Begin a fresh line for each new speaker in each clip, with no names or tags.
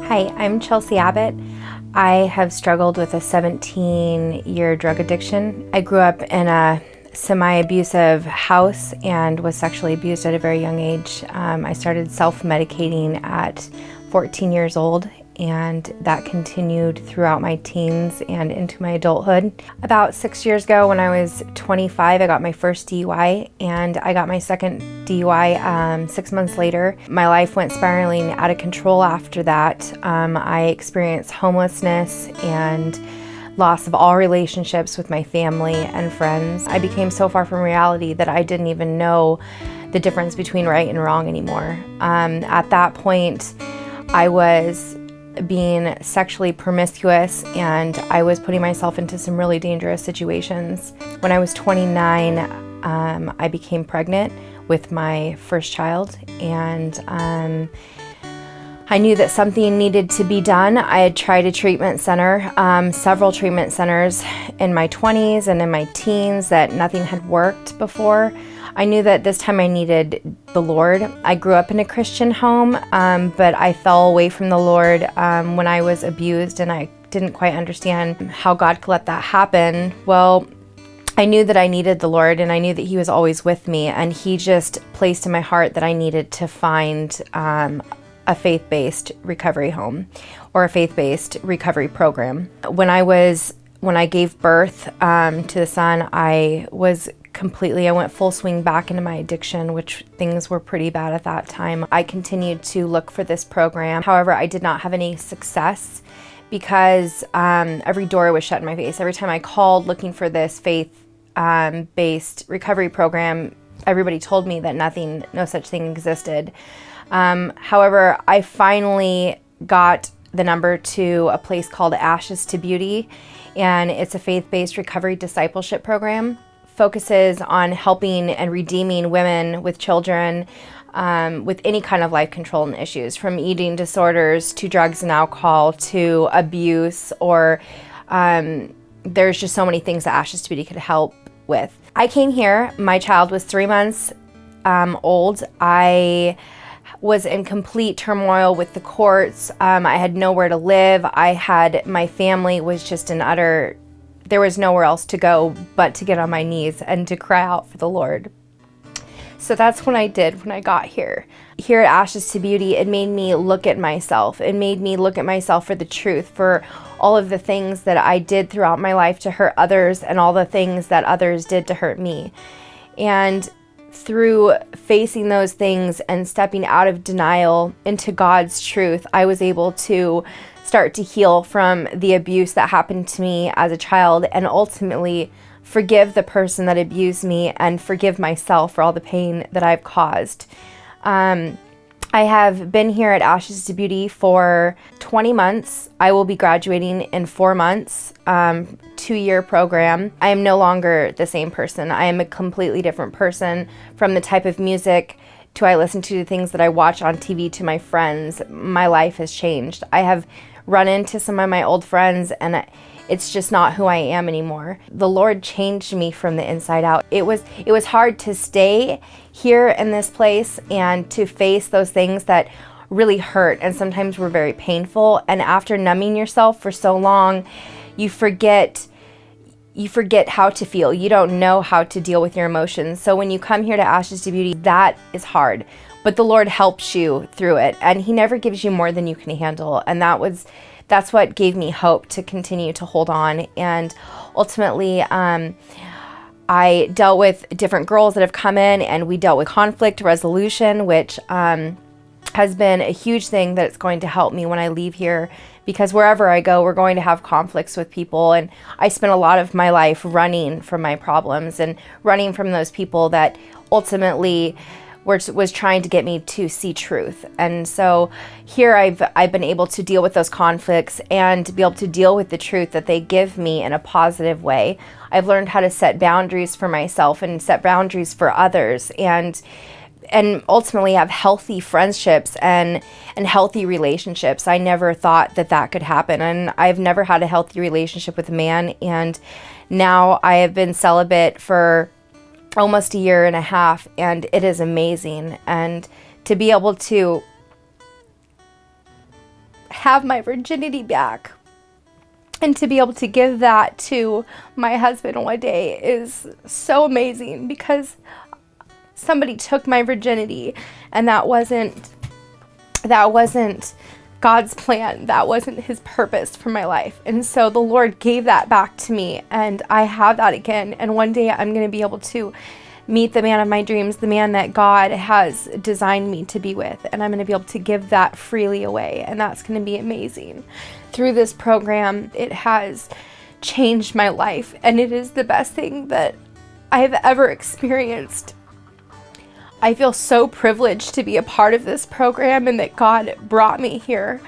Hi, I'm Chelsea Abbott. I have struggled with a 17-year drug addiction. I grew up in a semi-abusive house and was sexually abused at a very young age. I started self-medicating at 14 years old, and that continued throughout my teens and into my adulthood. About 6 years ago, when I was 25, I got my first DUI, and I got my second DUI 6 months later. My life went spiraling out of control after that. I experienced homelessness and loss of all relationships with my family and friends. I became so far from reality that I didn't even know the difference between right and wrong anymore. At that point, I was being sexually promiscuous, and I was putting myself into some really dangerous situations. When I was 29, I became pregnant with my first child, and I knew that something needed to be done. I had tried a treatment center, several treatment centers in my 20s and in my teens, that nothing had worked before. I knew that this time I needed the Lord. I grew up in a Christian home, but I fell away from the Lord when I was abused, and I didn't quite understand how God could let that happen. Well, I knew that I needed the Lord, and I knew that He was always with me, and He just placed in my heart that I needed to find a faith-based recovery home or a faith-based recovery program. When I gave birth to the son, I went full swing back into my addiction, which things were pretty bad at that time. I continued to look for this program. However, I did not have any success because every door was shut in my face. Every time I called looking for this faith-based recovery program, everybody told me that no such thing existed. However, I finally got the number to a place called Ashes to Beauty, and it's a faith-based recovery discipleship program. Focuses on helping and redeeming women with children with any kind of life control issues, from eating disorders to drugs and alcohol to abuse, or there's just so many things that Ashes to Beauty could help with. I came here, my child was 3 months old. I was in complete turmoil with the courts. I had nowhere to live. My family was just there was nowhere else to go but to get on my knees and to cry out for the Lord. So that's what I did when I got here. Here at Ashes to Beauty, it made me look at myself. It made me look at myself for the truth, for all of the things that I did throughout my life to hurt others and all the things that others did to hurt me. And through facing those things and stepping out of denial into God's truth, I was able to start to heal from the abuse that happened to me as a child, and ultimately forgive the person that abused me and forgive myself for all the pain that I've caused. I have been here at Ashes to Beauty for 20 months. I will be graduating in 4 months, 2-year program. I am no longer the same person. I am a completely different person, from the type of music to I listen to, the things that I watch on TV, to my friends. My life has changed. I have run into some of my old friends, and it's just not who I am anymore. The Lord changed me from the inside out. It was hard to stay here in this place and to face those things that really hurt and sometimes were very painful. And after numbing yourself for so long, you forget how to feel. You don't know how to deal with your emotions. So when you come here to Ashes to Beauty, that is hard. But the Lord helps you through it, and He never gives you more than you can handle. And that's what gave me hope to continue to hold on. And ultimately, I dealt with different girls that have come in, and we dealt with conflict resolution, which has been a huge thing that's going to help me when I leave here, because wherever I go, we're going to have conflicts with people. And I spent a lot of my life running from my problems and running from those people that ultimately was trying to get me to see truth. And so here I've been able to deal with those conflicts and to be able to deal with the truth that they give me in a positive way. I've learned how to set boundaries for myself and set boundaries for others, and ultimately have healthy friendships and healthy relationships. I never thought that could happen, and I've never had a healthy relationship with a man, and now I have been celibate for almost 1.5 years, and it is amazing. And to be able to have my virginity back. And to be able to give that to my husband one day is so amazing, because somebody took my virginity, and that wasn't God's plan. That wasn't his purpose for my life. And so the Lord gave that back to me, and I have that again. And one day I'm going to be able to meet the man of my dreams, the man that God has designed me to be with. And I'm going to be able to give that freely away. And that's going to be amazing. Through this program, it has changed my life. And it is the best thing that I have ever experienced. I feel so privileged to be a part of this program and that God brought me here.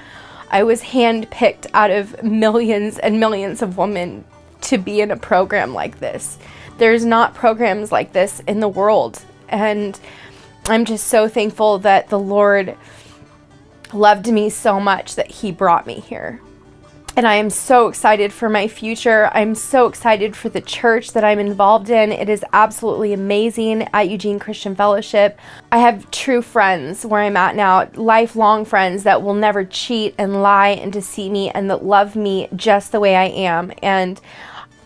I was handpicked out of millions and millions of women to be in a program like this. There's not programs like this in the world. And I'm just so thankful that the Lord loved me so much that he brought me here. And I am so excited for my future. I'm so excited for the church that I'm involved in. It is absolutely amazing at Eugene Christian Fellowship. I have true friends where I'm at now, lifelong friends that will never cheat and lie and deceive me, and that love me just the way I am. And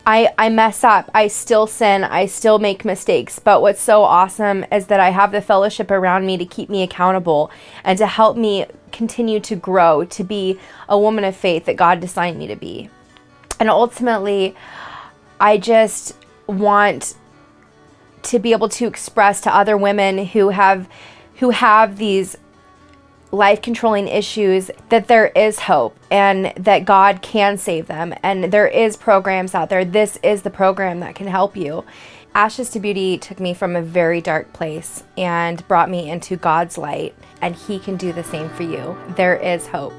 I mess up, I still sin, I still make mistakes, but what's so awesome is that I have the fellowship around me to keep me accountable and to help me continue to grow, to be a woman of faith that God designed me to be. And ultimately, I just want to be able to express to other women who have these life-controlling issues that there is hope and that God can save them, and there is programs out there. This is the program that can help you. Ashes to Beauty took me from a very dark place and brought me into God's light, and he can do the same for you. There is hope.